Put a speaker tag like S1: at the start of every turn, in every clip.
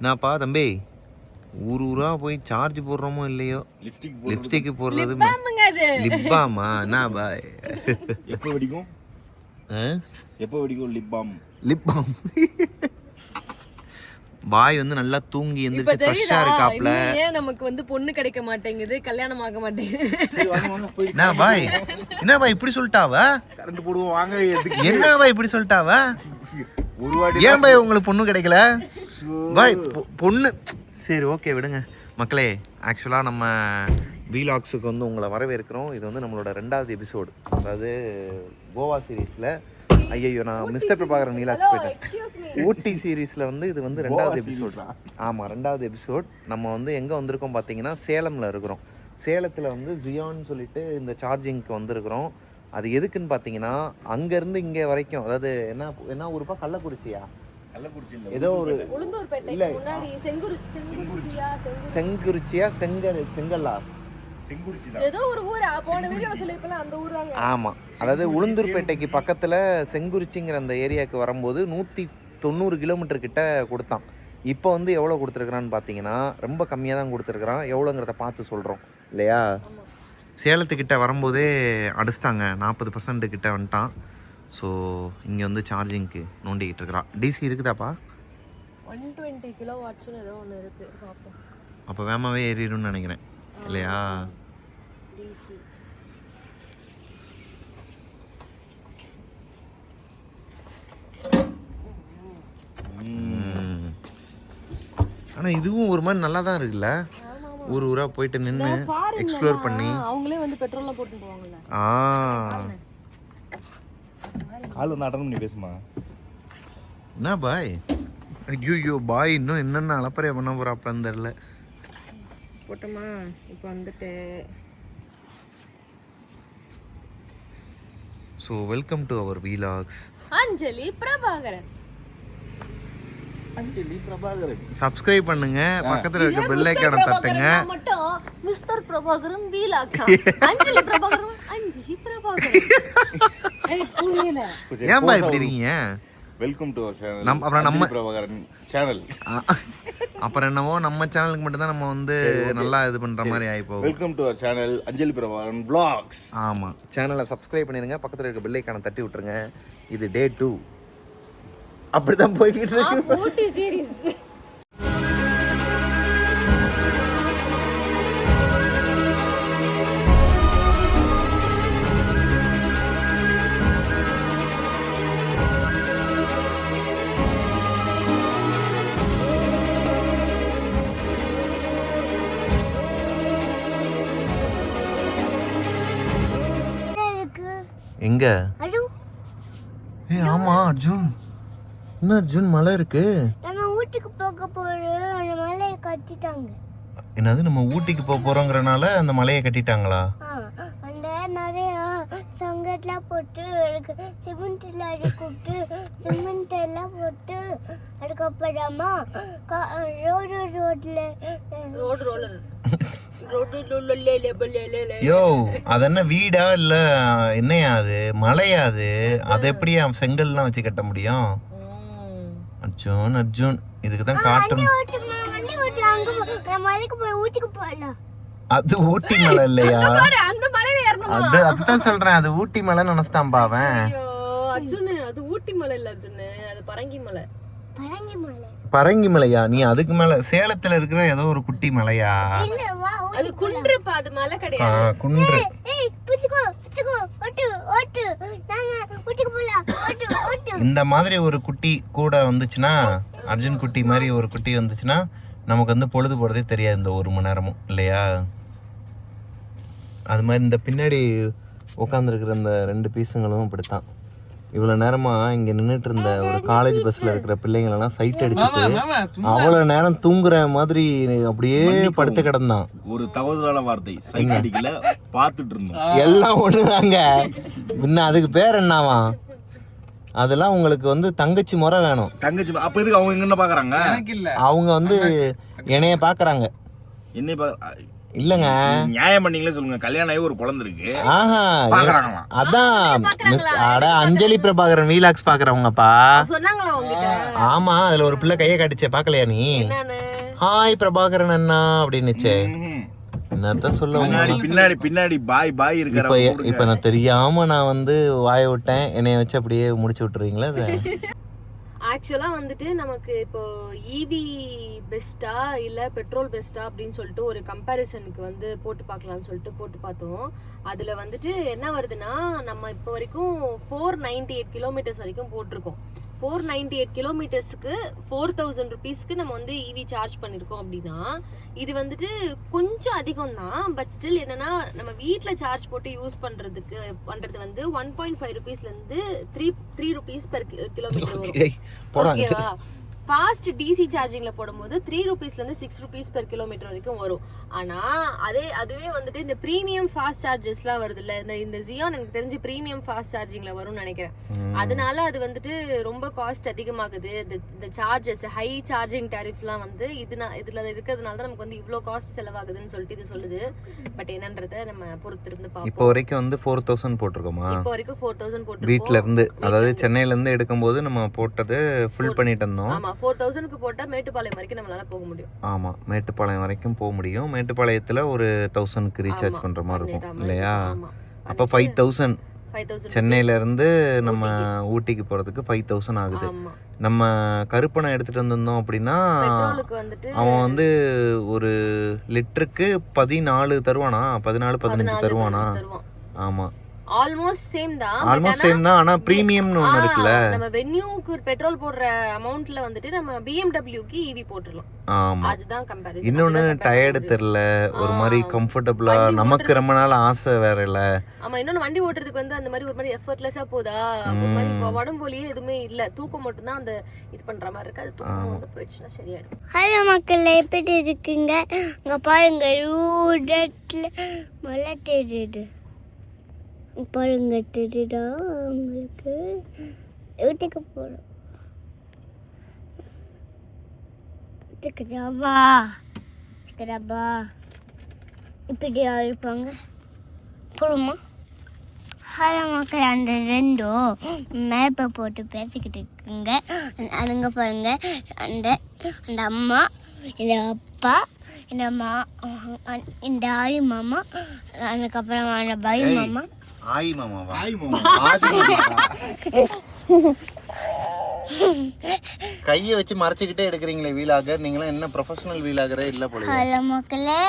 S1: என்னப்பா தம்பி, ஊர் ஊரா போய் சார்ஜ் போடுறோமோ இல்லையோ, லிப்ஸ்டிக் போடுறது லிப்பாமா? என்ன பாய்,
S2: எப்போ வெடிக்கும்? எப்போ வெடிக்கும் லிப் பாம்?
S1: லிப் பாம் பாய் வந்து நல்லா தூங்கி எந்திரிச்சு ஃப்ரெஷ்ஷா இருக்காப்ல.
S3: ஏன் நமக்கு வந்து பொண்ணு கிடைக்க மாட்டேங்குது, கல்யாணம் ஆக மாட்டேங்குது?
S1: என்ன பாய், என்ன பாய் இப்படி சொல்லிட்டாவ?
S2: கரண்ட் போடுவோம் வாங்க.
S1: என்ன பாய் இப்படி சொல்லிட்டாவ? ஏன் பாய் உங்களுக்கு பொண்ணு கிடைக்கல? பாய் பொண்ணு சரி ஓகே விடுங்க மக்களே. ஆக்சுவலாக நம்ம வீலாக்ஸுக்கு வந்து உங்களை வரவேற்கிறோம். இது வந்து நம்மளோட 2வது எபிசோடு. அதாவது கோவா சீரீஸில், ஐயோ நான் மிஸ்டர் பிரபாகரன் வீலாக்ஸ் போயிட்டேன். ஊட்டி சீரீஸில் வந்து இது வந்து 2வது எபிசோட். ஆமாம் 2வது எபிசோட். நம்ம வந்து எங்கே வந்திருக்கோம் பார்த்தீங்கன்னா சேலமில் இருக்கிறோம். சேலத்தில் வந்து ஜியான்னு சொல்லிட்டு இந்த சார்ஜிங்க்கு வந்திருக்கிறோம். அது எதுக்குன்னு பார்த்தீங்கன்னா அங்கேருந்து இங்கே வரைக்கும், அதாவது என்ன ஊருப்பா, கள்ளக்குறிச்சியா? ஏதோ ஒரு இல்ல செங்குறிச்சியா செங்கல்லா
S3: ஏதோ ஒரு ஊர் போன வீடியோல சொல்லிருப்பல அந்த ஊர் தாங்க.
S1: ஆமா, அதாவது உளுந்தூர்பேட்டைக்கு பக்கத்துல செங்குறிச்சிங்கிற அந்த ஏரியாவுக்கு வரும்போது 190 கிலோமீட்டர் கிட்ட கொடுத்தான். இப்போ வந்து எவ்வளோ கொடுத்துருக்குறான்னு பார்த்தீங்கன்னா ரொம்ப கம்மியாக தான் கொடுத்துருக்குறான். எவ்வளோங்கிறத பார்த்து சொல்கிறோம் இல்லையா? சேலத்துக்கிட்ட வரும்போதே அடிச்சிட்டாங்க, 40% கிட்ட வந்துட்டான். ஸோ இங்கே வந்து சார்ஜிங்க்கு நோண்டிக்கிட்டு இருக்கிறான். டிசி இருக்குதாப்பா?
S3: 120 கிலோவாட்ஸ்னு ஏதோ ஒன்று இருக்குது, பார்ப்போம்.
S1: அப்போ வேகமாகவே ஏறிடும்னு நினைக்கிறேன் இல்லையா?
S3: டிசி
S1: ஆனால் இதுவும் ஒரு மாதிரி நல்லா தான் இருக்குல்ல. ஊர் ஊராக போயிட்டு நின்று எக்ஸ்ப்ளோர் பண்ணி
S3: அவங்களே வந்து பெட்ரோல்லாம் போட்டு போவாங்கல்ல.
S2: கால் வந்து அடணும். நீ பேசுமா
S1: என்ன பாய்? ஐயோ பாய் இன்னும் என்னென்ன அலப்பறையா பண்ண போறாப்லன்னு தெரியல.
S3: போட்டோமா இப்போ வந்துட்டு.
S1: So welcome to our vlogs.
S3: Anjali Prabhakaran.
S1: Subscribe பண்ணுங்க, பக்கத்துல இருக்க பெல் ஐகானை தட்டுங்க.
S3: மட்டும் மிஸ்டர் பிரபாகரன் வீலாக்ஸ். அஞ்சலி பிரபாகரன், அஞ்சலி பிரபாகரன்.
S1: ஏன் பாய் இப்படி இருக்கீங்க?
S2: Welcome to our channel.
S1: அப்புறம் நம்ம
S2: பிரபாகரன் சேனல்.
S1: அப்புறம் என்னவோ நம்ம சேனலுக்கு மட்டும் தான் நம்ம வந்து நல்லா இது பண்ற மாதிரி ஆயி போகும்.
S2: Welcome to our channel Anjali Prabhakaran vlogs.
S1: ஆமா, சேனலை சப்ஸ்கிரைப் பண்ணிருங்க, பக்கத்துல இருக்க பெல் ஐகானை தட்டி விட்டுருங்க. இது டே 2 அப்படிதான் போய்கிட்டு இருக்கு.
S3: ஊட்டி சீரிஸ்.
S1: எங்க? ஆமா அர்ஜுன், என்ன அர்ஜுன் மலை இருக்கு?
S4: நம்ம ஊட்டிக்கு போக போறோம், அந்த மலையை கட்டிட்டாங்க.
S1: என்னது, நம்ம ஊட்டிக்கு போக போறோங்கறனால அந்த மலையை கட்டிட்டாங்களா?
S4: அந்த நிறைய சங்கட்லாம் போட்டு சிமெண்ட் எல்லாம் கூப்பிட்டு சிமெண்ட் எல்லாம் போட்டு அதுக்கப்புறமா
S1: யோ அது என்ன வீடா இல்ல என்னையா அது, மலையா அது? அது எப்படி செங்கல்லாம் வச்சு கட்ட முடியும்? அர்ஜுன் அர்ஜுன் இதுக்கு தான் காட்டும். அது ஊட்டி மலை இல்லையா? அது அதுதான் சொல்றேன், அது ஊட்டி மலை நினைச்சிட்டான்பா அவன்.
S3: அர்ஜுன் அது ஊட்டி மலை இல்ல அர்ஜுன், அது பரங்கி மலை.
S1: பரங்கி மலையா? நீ அதுக்கு மேல சேலத்துல இருக்கிற ஏதோ ஒரு குட்டி மலையா?
S3: அது குன்றுப்பா, அது மலை கிடையாது.
S1: குன்று. இந்த மாதிரி ஒரு குட்டி கூட வந்துச்சுன்னா, அர்ஜுன் குட்டி மாதிரி ஒரு குட்டி வந்துச்சுன்னா நமக்கு வந்து பொழுது போறதே தெரியாது இந்த 1 மணி நேரமும் இல்லையா? அது மாதிரி இந்த பின்னாடி உட்காந்துருக்கிற இந்த 2 பீஸுங்களும் இப்படித்தான். இவ்வளோ நேரமா இங்கே நின்றுட்டு இருந்த ஒரு காலேஜ் பஸ்ல இருக்கிற பிள்ளைங்களெல்லாம் சைட் அடிச்சுட்டு அவ்வளோ நேரம் தூங்குற மாதிரி அப்படியே படுத்து கிடந்தான்.
S2: ஒரு தவறுதலான வார்த்தை, சைட் அடிக்கல, பார்த்துட்டு இருந்தோம்.
S1: எல்லாம் ஒண்ணுதாங்க. இன்னும் அதுக்கு பேர் என்னவா? அதெல்லாம் உங்களுக்கு வந்து தங்கச்சி முறை வேணும்.
S2: தங்கச்சி அப்ப எதுக்கு அவங்க என்ன பாக்குறாங்க?
S1: அவங்க வந்து என்னைய பாக்குறாங்க.
S2: என்னை
S1: இல்லங்க
S2: நியாயம் பண்ணீங்களே சொல்லுங்க. கல்யாணம் ஆகி ஒரு குழந்தை இருக்கு,
S1: ஆஹா
S2: பாக்குறாங்களாம்.
S1: அதான் அட அஞ்சலி பிரபாகரன் வீலாக்ஸ் பாக்குறவங்கப்பா.
S3: சொன்னாங்களா உங்ககிட்ட?
S1: ஆமா, அதுல ஒரு பிள்ளை கைய காட்டுச்சே, பாக்கலையா நீ?
S3: என்னன்னு?
S1: ஹாய் பிரபாகரன் அண்ணா அப்படின்னுச்சே. என்னத்த சொல்ல
S2: பின்னாடி பின்னாடி பாய் பாய் இருக்காரு.
S1: இப்ப நான் தெரியாம நான் வந்து வாய விட்டேன், என்னைய வச்சு அப்படியே முடிச்சு விட்டுருவீங்களா?
S3: ஆக்சுவலாக வந்துட்டு நமக்கு இப்போ ஈவி பெஸ்ட்டா இல்லை பெட்ரோல் பெஸ்ட்டா அப்படின்னு சொல்லிட்டு ஒரு கம்பேரிசனுக்கு வந்து போட்டு பார்க்கலான்னு சொல்லிட்டு போட்டு பார்த்தோம். அதில் வந்துட்டு என்ன வருதுன்னா, நம்ம இப்போ வரைக்கும் 498 கிலோமீட்டர்ஸ் வரைக்கும் போட்டிருக்கோம். 498 கிலோமீட்டர்ஸுக்கு 4000 ருபீஸ்க்கு நம்ம வந்து இவி சார்ஜ் பண்ணியிருக்கோம் அப்படின்னா இது வந்துட்டு கொஞ்சம் அதிகம் தான். பட் ஸ்டில் என்னன்னா, நம்ம வீட்டில் சார்ஜ் போட்டு யூஸ் பண்ணுறது வந்து 1.5 ருபீஸ்லேருந்து 3 ருபீஸ் பெர் கிலோமீட்டர் வரும். ஓகேவா? ஃபாஸ்ட் டிசி சார்ஜிங்ல போடும்போது 3 ருபீஸ்லேருந்து 6 ருபீஸ் பெர் கிலோமீட்டர் வரைக்கும் வரும். ஆனால் அதுவே வந்துட்டு இந்த ப்ரீமியம் ஃபாஸ்ட் சார்ஜஸ்லாம் வருது இல்லை, இந்த ஜியான் எனக்கு தெரிஞ்சு ப்ரீமியம் ஃபாஸ்ட் சார்ஜிங்ல வரும்னு நினைக்கிறேன். அதனால அது வந்துட்டு ரொம்ப காஸ்ட் அதிகமாகுது. இந்த சார்ஜஸ் ஹை சார்ஜிங் டேரிஃப்லாம் வந்து இதுல இருக்கிறதுனால தான் நமக்கு வந்து இவ்வளோ காஸ்ட் செலவாகுதுன்னு சொல்லிட்டு இது சொல்லுது. பட் என்னன்றதை நம்ம பொறுத்து இருந்து பார்ப்போம்.
S1: இப்போ வரைக்கும் வந்து 4000 போட்டிருக்கோமா?
S3: இப்போ வரைக்கும் 4000 போட்டு
S1: வீட்ல இருந்து, அதாவது சென்னையில இருந்து எடுக்கும்போது நம்ம போட்டது ஃபுல் பண்ணிட்டு இருந்தோம்.
S3: ஆமா, 4000க்கு போட்டா மேட்டுப்பாளையம் வரைக்கும் நம்மளால போக முடியும்.
S1: ஆமா, மேட்டுப்பாளையம் வரைக்கும் போக முடியும். மேட்டுப்பாளையத்துல ஒரு 1000க்கு ரீசார்ஜ் பண்ற மாதிரி இருக்கும் இல்லையா? அப்ப 5000 சென்னையில இருந்து நம்ம ஊட்டிக்கு போறதுக்கு 5000 ஆகுது. நம்ம கருப்பனை எடுத்துட்டு வந்திருந்தோம் அப்படின்னா அவன் வந்து ஒரு லிட்டருக்கு 14 தருவானா, 14-15 தருவானா? ஆமா,
S3: ஆல்மோஸ்ட் சேம் தான்.
S1: ஆனா பிரீமியம்னு ஒன்னு இருக்குல.
S3: நம்ம வென்யூக்கு பெட்ரோல் போடுற அமௌண்ட்ல வந்துட்டு நம்ம BMW-க்கு ஈவி போட்டுறலாம்.
S1: ஆமா,
S3: அதுதான் கம்பேரிசன்.
S1: இன்னொன்னு டயர்டு தெரியல, ஒரு மாதிரி கம்ஃபர்ட்டபிளா, நமக்கு ரொம்ப நாள் ஆசை வேற இல்ல.
S3: ஆமா, இன்னொன்னு வண்டி ஓட்டுறதுக்கு வந்து அந்த மாதிரி ஒரு மாதிரி எஃபர்ட்லெஸ்ஸா போதா, ஒரு மாதிரி உடம்புலயே எதுவுமே இல்ல, தூக்கம் மட்டும் தான் அந்த இது பண்ற மாதிரி இருக்கு. அது தூக்கம் வந்து போயிடுச்சுன்னா சரியாயிடும்.
S4: ஹலோ மக்கள், எப்படி இருக்குங்க? இங்க பாருங்க, ரூடட்ல மழை தெரியுது பாருங்க, தெரியுதா உங்களுக்கு? வீட்டுக்கு போறோம். இப்படி இருப்பாங்க போடுமா? ஹலோ மக்கள், அந்த ரெண்டும் மேப்பை போட்டு பேசிக்கிட்டு இருக்குங்க. அதுங்க பாருங்க, அந்த அம்மா, இந்த அப்பா, இந்த ஆரி மாமா, அதுக்கப்புறம் அந்த பை மாமா.
S1: ஆய் மாமாவா? கையை வச்சு மறைச்சிக்கிட்டே எடுக்கிறீங்களே வீலாகர், நீங்களாம் என்ன ப்ரொஃபஷனல் வீலாகரே இல்ல போல.
S4: ஹலோ மக்களே,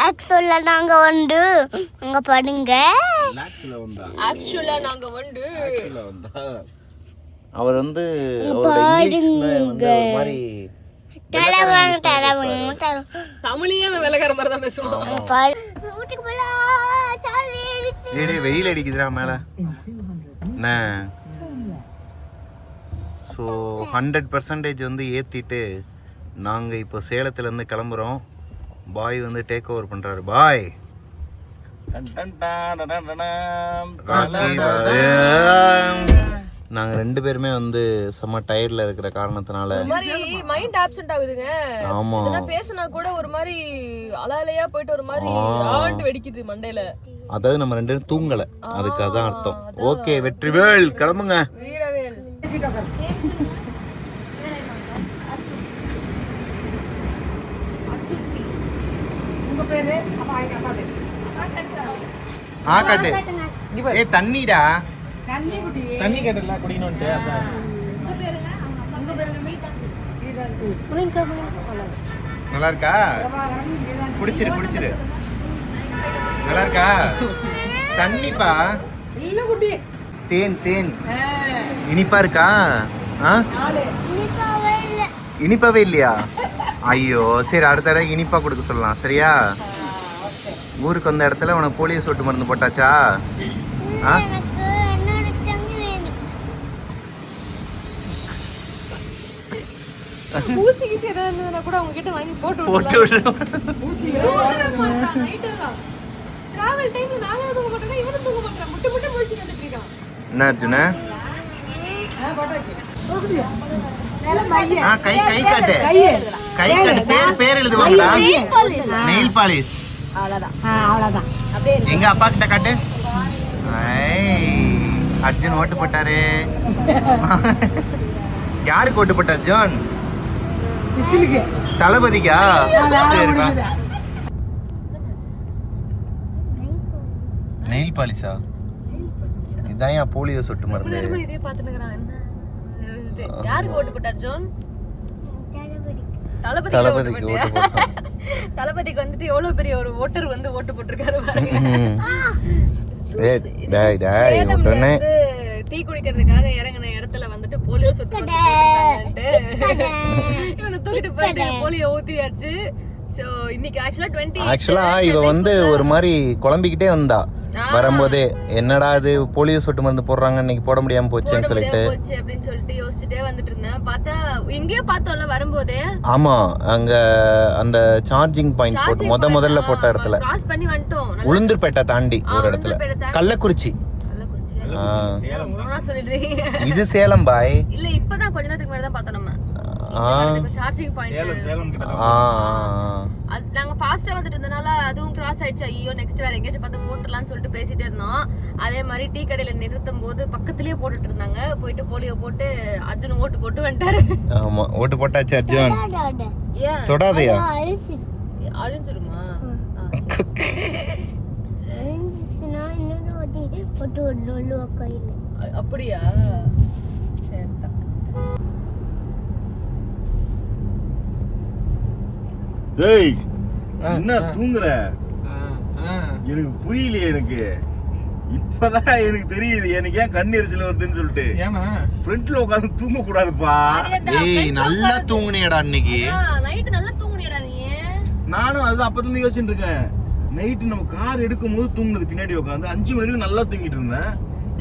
S4: ஆக்சுவலா நாங்க வந்து அங்க பாருங்க.
S3: ஆக்சுவலா நாங்க வந்து
S1: அவர் வந்து இங்கிலீஷ்ல ஒரு மாதிரி
S3: தமிழையே விலகற மாதிரி தான் பேசுவோம்.
S1: வெயில் அடிக்குதுடா மேல. ஸோ 100% வந்து ஏற்றிட்டு நாங்கள் இப்போ சேலத்துலேருந்து கிளம்புறோம். பாய் வந்து டேக் ஓவர் பண்ணுறாரு. பாய் நாங்கள் 2 பேருமே வந்து செம்ம டயர்டில் இருக்கிற காரணத்தினால
S3: மைண்ட் ஆப்சென்ட் ஆகுதுங்க.
S1: ஆமாம்,
S3: பேசினா கூட ஒரு மாதிரி அலையா போயிட்டு ஒரு மாதிரி வெடிக்குது மண்டையில.
S1: அதாவது நம்ம 2 பேரும் தூங்கலை, அதுக்கு அதான் அர்த்தம். ஓகே, வெற்றிவேல் கிளம்புங்க.
S3: வீரவேல்
S1: காட்டு. ஏ தண்ணிடா,
S2: தண்ணி கேட்டல குடிக்கணும்ட்டு.
S1: நல்லா இருக்கா? குடிச்சிரு. நல்லா இருக்கா? தண்ணிப்பா, தேன் இனிப்பா இருக்கா? இனிப்பாவே இல்லையா? ஐயோ, சரி, அடுத்த தடவை இனிப்பா கொடுக்க சொல்லலாம், சரியா? ஊருக்கு வந்த இடத்துல உனக்கு போலியோ சொட்டு மருந்து போட்டாச்சா?
S3: ஊசிக்கு சேதா கூட அவங்க கிட்ட வாங்கி போட்டு டிராவல் டைம்ல நானே தூங்க மாட்டேனா, இவனும் தூங்க மாட்டான். முட்டை முடிச்சு வந்துட்டு இருக்கான்.
S1: என்ன அர்ஜுனா? கை காட்டு. பேர் எழுதுவாங்களா? Nail polish.
S3: அவ்வளோதான்.
S4: அவ்வளோதான்.
S3: அப்படியே இருக்கு.
S1: எங்க அப்பா கிட்ட காட்டு. அர்ஜுன் ஓட்டு போட்டாரு. யாருக்கு ஓட்டு போட்ட அர்ஜுன்? தளபதிக்கா? சரிப்பா. நெயில் பாலிஷா? இதான் ஏன் போலியோ சொட்டு மருந்து?
S3: இதே பார்த்துன்னு இருக்கிறான். என்ன யாருக்கு ஓட்டு போட்டார் ஜோன்?
S1: தளபதிக்கு ஓட்டு போட்டான்.
S3: தளபதிக்கு வந்துட்டு எவ்வளவு பெரிய ஒரு ஓட்டர் வந்து ஓட்டு போட்டிருக்காரு பாருங்க. டீ குடிக்கிறதுக்காக இறங்கின இடத்துல வந்துட்டு போலியோ சொட்டு இவனை தூக்கிட்டு போயிட்டு போலியோ ஊத்தியாச்சு. சோ இன்னைக்கு ஆக்சுவலா
S1: இவ வந்து ஒரு மாதிரி குழம்பிக்கிட்டே வந்தா வரும்போதே, என்னடா இது போலியோ சொட்டு மருந்து போடுறாங்க இன்னைக்கு போட முடியாம போச்சுன்னு சொல்லிட்டு
S3: அப்படின்னு சொல்லிட்டு யோசிச்சுட்டே வந்துட்டு இருந்தேன். பார்த்தா எங்கேயோ பார்த்தோம்ல வரும்போதே.
S1: ஆமா, அங்க அந்த சார்ஜிங் பாயிண்ட் போட்டு முதல்ல போட்ட இடத்துல
S3: கிராஸ் பண்ணி வந்துட்டோம்.
S1: உளுந்தூர்பேட்டை தாண்டி ஒரு இடத்துல கள்ளக்குறிச்சி. இது சேலம் பாய்.
S3: இல்ல இப்பதான் கொஞ்ச நேரத்துக்கு முன்னாடி தான் பார்த்தோம் நம்ம. சார்ஜிங் பாயிண்ட் நாங்க ஃபாஸ்டா வந்துட்டு இருந்தனால அதுவும் கிராஸ் ஆயிடுச்சு. ஐயோ நெக்ஸ்ட் வேற எங்கேயாச்சும் பார்த்து போட்டுடலாம்னு சொல்லிட்டு பேசிட்டே இருந்தோம். அதே மாதிரி டீ கடையில நிறுத்தும் போது பக்கத்துலயே போட்டுட்டு இருந்தாங்க. போயிட்டு போலியோ போட்டு அர்ஜுன் ஓட்டு போட்டு வந்துட்டாரு. ஆமா, ஓட்டு போட்டாச்சு அர்ஜுன். தொடாதையா? அழிஞ்சிருமா? அப்படியா? சரிதான்.
S2: டேய் என்ன தூங்குற? எனக்கு புரியலையே. எனக்கு இப்பதான் எனக்கு தெரியுது எனக்கு ஏன் கண் எரிச்சல் வருதுன்னு சொல்லிட்டு. ஃப்ரண்ட்ல உட்கார்ந்து தூங்க கூடாதுப்பா.
S1: ஏய் நல்லா தூங்குனியடா இன்னைக்கு.
S3: நைட் நல்லா தூங்குனியடா நீ.
S2: நானும் அது அப்பத்துல இருந்து யோசிச்சுட்டு இருக்கேன். நைட்டு நம்ம கார் எடுக்கும் போது தூங்குனது பின்னாடி உட்காந்து 5 மணி வரைக்கும் நல்லா தூங்கிட்டு இருந்தேன்.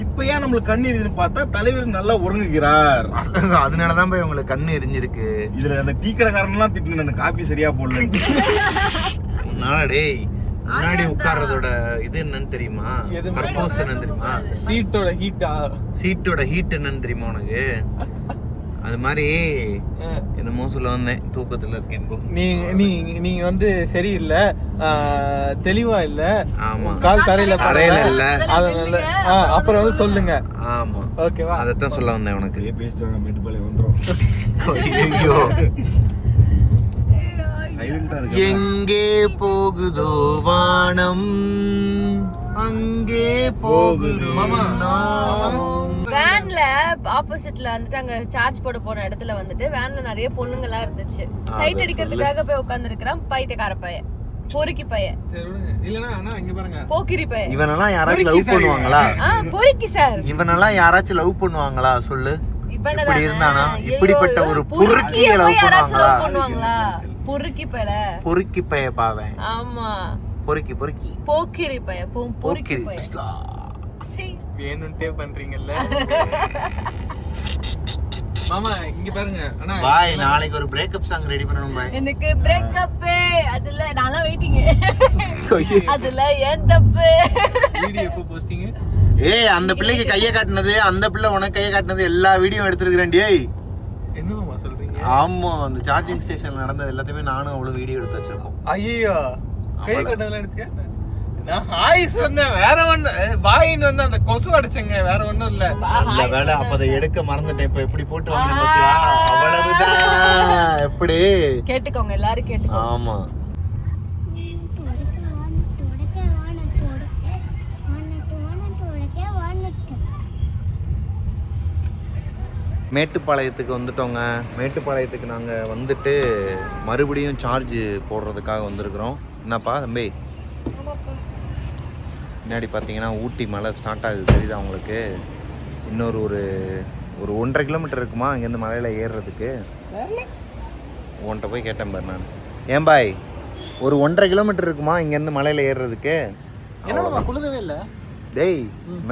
S2: இப்ப ஏன் நம்மளுக்கு கண்ணு எரியுதுன்னு பார்த்தா தலைவர் நல்லா உறங்குகிறார்.
S1: அதனாலதான் போய் உங்களுக்கு கண்ணு எரிஞ்சிருக்கு.
S2: இதுல அந்த டீ கடைக்காரன் எல்லாம் திட்டின அந்த காபி சரியா போடல.
S1: டேய் முன்னாடி உட்கார்றதோட இது என்னன்னு தெரியுமா? பர்பஸ் என்னன்னு தெரியுமா? சீட்டோட ஹீட் என்னன்னு தெரியுமா உனக்கு? அது மாதிரி என்னமோ சொல்ல வந்தேன், தூக்கத்துல இருக்கேன் இப்போ.
S5: நீங்க வந்து சரியில்லை, தெளிவா இல்ல.
S1: ஆமா,
S5: கால் தரையில
S1: இல்ல.
S5: அதனால அப்புறம் வந்து சொல்லுங்க.
S1: ஆமா,
S5: ஓகேவா?
S1: அதத்தான் சொல்ல வந்தேன் உனக்கு.
S2: பேசிட்டாங்க மேட்டுப்பாளையம் வந்துரும்.
S1: ஐயோ
S2: சைலண்டா இருக்கு.
S1: எங்கே போகுதோ வானம் அங்கே போகுது
S3: வேன்ல ஆப்போசிட்ல வந்துட்டு அங்க சார்ஜ் போட போன இடத்துல வந்துட்டு வேன்ல நிறைய பொண்ணுங்க எல்லாம் இருந்துச்சு. சைட் அடிக்கிறதுக்காக போய் உட்கார்ந்து இருக்கிறான் பைத்தியக்கார பையன், பொறுக்கி பையன். போக்கிரி பையன்.
S1: இவனெல்லாம் யாராச்சும் லவ் பண்ணுவாங்களா?
S3: பொறுக்கி சார்.
S1: இவனெல்லாம் யாராச்சும் லவ் பண்ணுவாங்களா சொல்லு? இப்படி இருந்தானா? இப்படிப்பட்ட ஒரு பொறுக்கிய லவ்
S3: பண்ணுவாங்களா? பொறுக்கி பையல,
S1: பொறுக்கி பைய பாவேன்.
S3: ஆமா,
S1: பொறுக்கி
S3: போக்கிரி பைய, பொறுக்கி பைய.
S5: வேணும்ட்டே பண்றீங்கல்ல மாமா. இங்க பாருங்க அண்ணா,
S1: பாய் நாளைக்கு ஒரு பிரேக்கப் சாங் ரெடி பண்ணனும் பாய்.
S3: எனக்கு பிரேக்கப் அதுல நானா வெயிட்டிங். அதுல ஏன் தப்பு?
S5: வீடியோ எப்போ போஸ்டிங்?
S1: ஏய் அந்த பிள்ளைக்கு கைய காட்டுனது, அந்த பிள்ளை உனக்கு கைய காட்டுனது எல்லா வீடியோ எடுத்துருக்கேன். டேய்
S5: என்ன மாமா சொல்றீங்க?
S1: ஆமா, அந்த சார்ஜிங் ஸ்டேஷன்ல நடந்தது எல்லாத்தையுமே நானும் அவ்வளவு வீடியோ எடுத்து வச்சிருக்கோம்.
S5: ஐயோ கை காட்டுனதெல்லாம் எடுத்துக்க. நான் ஹாய் சொன்னேன், வேற ஒண்ணு பாயின்னு வந்து அந்த கொசு அடிச்சங்க, வேற ஒண்ணும் இல்ல.
S1: நல்ல வேளை அப்ப அதை எடுக்க மறந்துட்டேன். இப்ப எப்படி போட்டு வாங்க பாத்தியா? அவ்வளவுதான். எப்படி
S3: கேட்டுக்கோங்க எல்லாரும் கேட்டுக்கோங்க.
S1: ஆமா, மேட்டுப்பாளையத்துக்கு வந்துட்டோங்க. மேட்டுப்பாளையத்துக்கு நாங்கள் வந்துட்டு மறுபடியும் சார்ஜ் போடுறதுக்காக வந்திருக்கிறோம். என்னப்பா தம்பி? பின்னாடி பார்த்தீங்கன்னா ஊட்டி மலை ஸ்டார்ட் ஆகுது, தெரியுதா உங்களுக்கு? இன்னொரு ஒரு 1.5 கிலோமீட்டர் இருக்குமா இங்கேருந்து மலையில் ஏறுறதுக்கு. உன்கிட்ட போய் கேட்டேன் பாரு நான். ஏன் பாய், ஒரு 1.5 கிலோமீட்டர் இருக்குமா இங்கேருந்து மலையில் ஏறுறதுக்கு?
S5: என்ன குளிரவே இல்லை.
S1: டேய்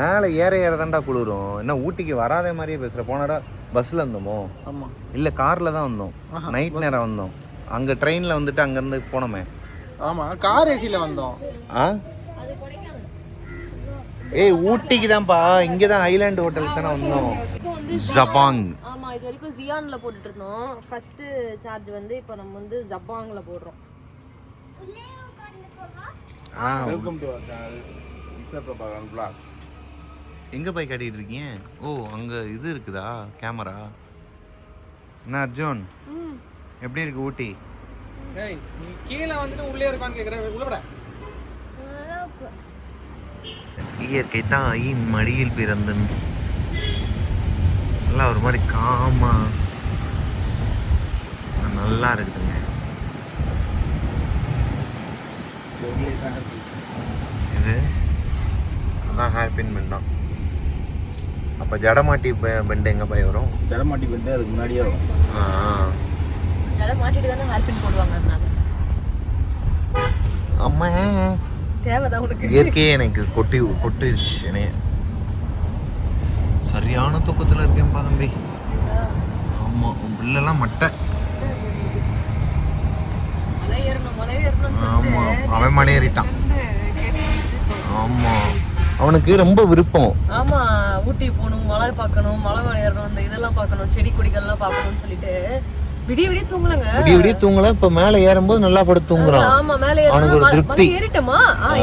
S1: மேலே ஏற தான்டா குளிரும். என்ன ஊட்டிக்கு வராத மாதிரியே பேசுகிற? போனடா பஸ்ஸில் வந்தோமோ?
S5: ஆமாம்,
S1: இல்லை காரில் தான் வந்தோம். நைட் நேரம் வந்தோம். அங்கே ட்ரெயினில் வந்துட்டு அங்கேருந்து போனோமே.
S5: ஆமாம், கார் ஏசியில் வந்தோம்.
S1: ஏய் ஊட்டிக்கு தான்ப்பா, இங்கே தான் ஐலாண்ட் ஹோட்டலுக்கு தானே வந்தோம். ஜபாங்.
S3: ஆமா, இது வரைக்கும் ஜியான்ல போட்டுட்டு இருந்தோம். ஃபர்ஸ்ட் சார்ஜ் வந்து இப்போ நம்ம வந்து ஜபாங்ல போடுறோம்.
S2: Welcome to our channel mister Prabhakaran vlogs.
S1: எங்கே போய் காட்டிகிட்டு இருக்கீங்க? ஓ அங்கே இது இருக்குதா கேமரா? என்ன அர்ஜுன் எப்படி இருக்கு ஊட்டி?
S5: ஏய் நீ கீழே வந்துட்டு உள்ளே இருக்கான்னு கேக்குறேன். உள்ளடா.
S1: இயற்கை தாயின் மடியில் பிறந்தன் நல்லா ஒரு மாதிரி காமா நல்லா இருக்குதுங்க. இது அதான் ஹேர் பின் பெண்டாம். அப்போ ஜடமாட்டி பெண்டு எங்கே போய் வரும்?
S2: ஜடமாட்டி பெண்டு அதுக்கு முன்னாடியே வரும்.
S3: ஜட மாட்டிட்டு தானே ஹேர் பின் போடுவாங்க. அதனால
S1: அம்மா
S3: தேவைதான் உனக்கு.
S1: இயற்கையே எனக்கு கொட்டிருச்சு என்னைய. சரியான தூக்கத்தில் இருக்கேன்ப்பா தம்பி. ஆமாம் உன் பிள்ளைலாம் மட்டை.
S3: மலை ஏறணும்னு
S1: ஆமாம் அவன் மலை ஏறிட்டான்.
S3: சொல்லிட்டு
S1: ஆமாம் அவனுக்கு ரொம்ப விருப்பம்.
S3: ஆமா ஊட்டி போகணும், மலை பார்க்கணும், மலை மேல ஏறணும், இந்த இதெல்லாம் பார்க்கணும், செடி கொடிகள்லாம் பார்க்கணும்னு சொல்லிட்டு விடிய விடிய தூங்கலங்க.
S1: விடிய தூங்கல. இப்ப மேல ஏறும்போது நல்லா படுத்து தூங்குறான்.
S3: ஆமா மேல
S1: அவனுக்கு ஒரு திருப்தி.
S3: ஏறிட்டமா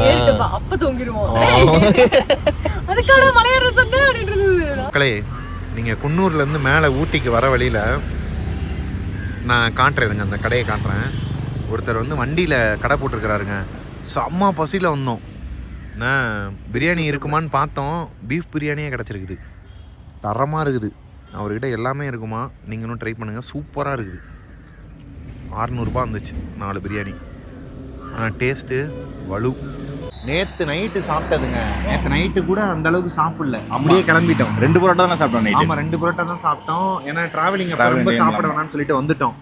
S3: ஏறிட்டப்பா அப்ப தூங்கிடுவோம். அதுக்கான மலை ஏற சொன்னேன் அப்படின்றது.
S1: மக்களே நீங்க குன்னூர்ல இருந்து மேல ஊட்டிக்கு வர வழியில நான் காட்டுறேங்க, அந்த கடையை காட்டுறேன். ஒருத்தர் வந்து வண்டியில கடை போட்டிருக்கிறாருங்க. செம்ம பசியில வந்தோம். பிரியாணி இருக்குமான்னு பார்த்தோம். பீஃப் பிரியாணியே கிடச்சிருக்குது. தரமாக இருக்குது. அவர்கிட்ட எல்லாமே இருக்குமா, நீங்களும் ட்ரை பண்ணுங்கள். சூப்பராக இருக்குது. 600 ரூபா வந்துச்சு 4 பிரியாணி. ஆனால் டேஸ்ட்டு வலு. நேற்று நைட்டு சாப்பிட்டதுங்க. நேற்று நைட்டு கூட அந்த அளவுக்கு சாப்பிடல, அப்படியே கிளம்பிட்டோம்.
S2: 2 பரோட்டா தான் சாப்பிட்டோம்.
S1: ஆமாம் 2 பரோட்டா தான் சாப்பிட்டோம். ஏன்னா ட்ராவலிங் ரொம்ப சாப்பிட வேணாம்னு சொல்லிட்டு வந்துட்டோம்.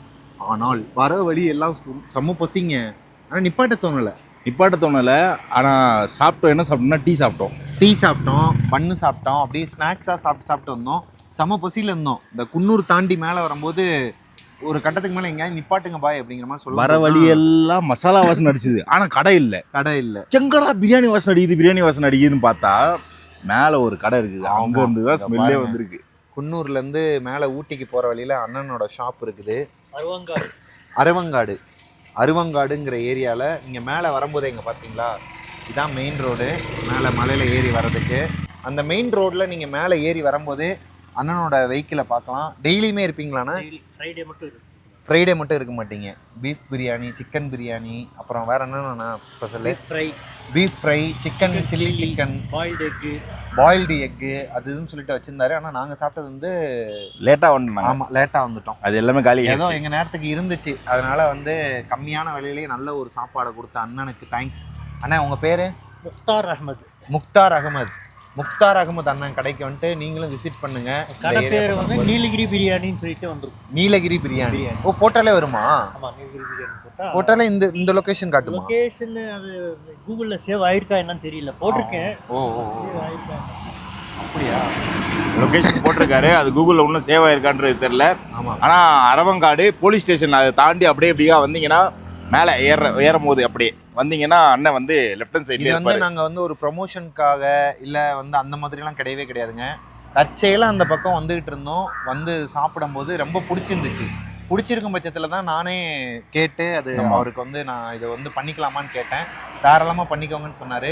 S1: ஆனால் வர வழி எல்லாம் செம்ம பசிங்க. ஆனால் நிப்பாட்ட தோணலை.
S2: ஆனால் சாப்பிட்டோம். என்ன சாப்பிட்டோம்னா டீ சாப்பிட்டோம், பண்ணு சாப்பிட்டோம். அப்படியே ஸ்நாக்ஸாக சாப்பிட்டு வந்தோம்.
S1: செம்ம பசியில் இருந்தோம். இந்த குன்னூர் தாண்டி மேலே வரும்போது ஒரு கட்டத்துக்கு மேலே எங்கேயாவது நிப்பாட்டுங்க பாய் அப்படிங்கிற மாதிரி சொல்ல.
S2: வர வழியெல்லாம் மசாலா வாசனை அடிச்சுது. ஆனால் கடை இல்லை. எங்கடா பிரியாணி வாசனை அடிக்குதுன்னு பார்த்தா மேலே ஒரு கடை இருக்குது. அங்கே இருந்து தான் ஸ்மெல்லே வந்திருக்கு.
S1: குன்னூர்லேருந்து மேலே ஊட்டிக்கு போகிற வழியில் அண்ணனோட ஷாப் இருக்குது. அருவங்காடுங்கிற ஏரியாவில் நீங்கள் மேலே வரும்போது எங்கே பார்த்தீங்களா, இதான் மெயின் ரோடு. மேலே மலையில் ஏறி வர்றதுக்கு அந்த மெயின் ரோட்டில் நீங்கள் மேலே ஏறி வரும்போது அண்ணனோட வெஹிக்கிளை பார்க்கலாம். டெய்லியுமே இருப்பீங்களாண்ணா? ஃப்ரைடே மட்டும் இருக்க மாட்டீங்க. பீஃப் பிரியாணி, சிக்கன் பிரியாணி, அப்புறம் வேறு என்னென்னா special? Beef fry, chicken chilli chicken, boiled egg அதுன்னு சொல்லிட்டு வச்சுருந்தாரு. ஆனால் நாங்கள் சாப்பிட்டது வந்து
S2: லேட்டாக வந்துட்டோம்.
S1: ஆமாம் லேட்டாக வந்துட்டோம்.
S2: அது எல்லாமே காலி.
S1: ஏதோ எங்கள் நேரத்துக்கு இருந்துச்சு. அதனால் வந்து கம்மியான விலையிலேயே நல்ல ஒரு சாப்பாடை கொடுத்த அண்ணனுக்கு தேங்க்ஸ். அண்ணா உங்கள் பேர்? முக்தார் அகமது அண்ணன் கடைக்கு வந்துட்டு நீங்களும் விசிட் பண்ணுங்க.
S6: கடை பேர் வந்து நீலகிரி பிரியாணின்னு சொல்லிட்டு வந்துரும்.
S1: நீலகிரி பிரியாணி. ஓ போட்டாலே வருமா?
S6: ஆமா நீலகிரி பிரியாணி
S1: போட்டாலே இந்த லொகேஷன் காட்டுமா?
S6: லொகேஷன் அது கூகுள்ல சேவ் ஆயிருக்கா என்னன்னு தெரியல. போட்டிருக்கேன். சேவ் ஆயிருக்கா
S1: அப்படியா?
S2: லொகேஷன் போட்டிருக்காரு. அது கூகுளில் இன்னும் சேவ் ஆயிருக்கான்றது தெரியல.
S1: ஆமாம்.
S2: ஆனால் அரவங்காடு போலீஸ் ஸ்டேஷன் அதை தாண்டி அப்படியே வந்தீங்கன்னா மேலே ஏறும் போது அப்படியே வந்தீங்கன்னா அண்ணன் வந்து லெஃப்ட் ஹேண்ட் சைட்ல
S1: வந்து நாங்கள் வந்து ஒரு ப்ரொமோஷனுக்காக இல்லை வந்து அந்த மாதிரிலாம் கிடையவே கிடையாதுங்க. தற்செயலாக அந்த பக்கம் வந்துகிட்டு இருந்தோம். வந்து சாப்பிடும்போது ரொம்ப பிடிச்சிருக்கும் பட்சத்தில் தான் நானே கேட்டு அது அவருக்கு வந்து நான் இதை வந்து பண்ணிக்கலாமான்னு கேட்டேன். தாராளமாக பண்ணிக்கோங்கன்னு சொன்னார்.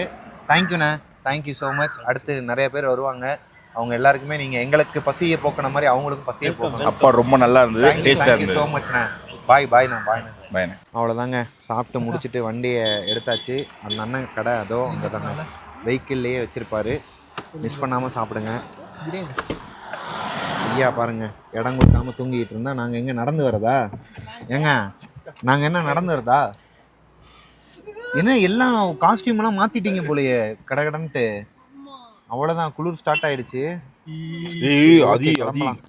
S1: தேங்க்யூண்ணே, தேங்க்யூ ஸோ மச். அடுத்து நிறைய பேர் வருவாங்க. அவங்க எல்லாருக்குமே நீங்கள் எங்களுக்கு பசியை போக்கின மாதிரி அவங்களுக்கும் பசியை போக்கணும்.
S2: அப்பா ரொம்ப நல்லா இருந்தது, டேஸ்டாக இருந்தது.
S1: ஸோ மச்ண்ணே. பாய்ண்ணே. அவ்வளோதாங்க. சாப்பிட்டு முடிச்சுட்டு வண்டியை எடுத்தாச்சு. அந்த அண்ணன் கடை அதோ அங்கே தாங்க வெஹிக்கிள்லேயே வச்சுருப்பாரு. மிஸ் பண்ணாமல் சாப்பிடுங்க. ஐயா பாருங்கள், இடம் கொடுக்காமல் தூங்கிட்டு இருந்தா நாங்கள் எங்கே நடந்து வரதா? நாங்கள் என்ன நடந்து வரதா? என்ன எல்லாம் காஸ்டியூமெல்லாம் மாற்றிட்டீங்க போலையே கடன்ட்டு. அவ்வளோதான், குளிர் ஸ்டார்ட் ஆயிடுச்சு.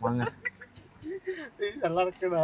S1: வாங்க.
S5: நல்லா இருக்குடா.